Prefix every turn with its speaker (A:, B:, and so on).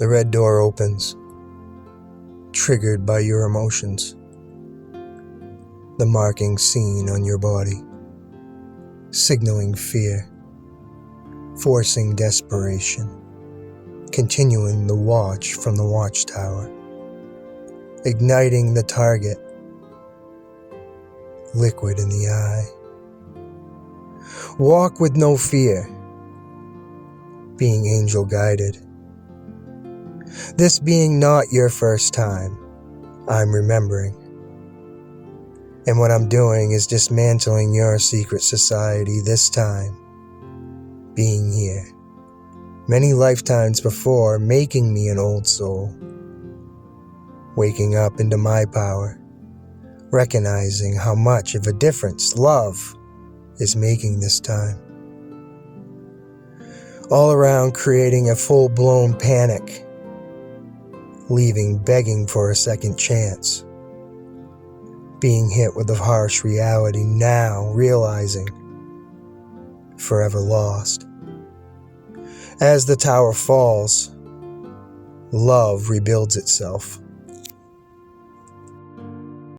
A: The red door opens, triggered by your emotions. The marking seen on your body, signaling fear, forcing desperation, continuing the watch from the watchtower, igniting the target, liquid in the eye. Walk with no fear, being angel guided. This being not your first time, I'm remembering. And what I'm doing is dismantling your secret society this time, being here. Many lifetimes before, making me an old soul. Waking up into my power, recognizing how much of a difference love is making this time. All around creating a full-blown panic, leaving begging for a second chance. Being hit with a harsh reality now, realizing forever lost. As the tower falls, love rebuilds itself.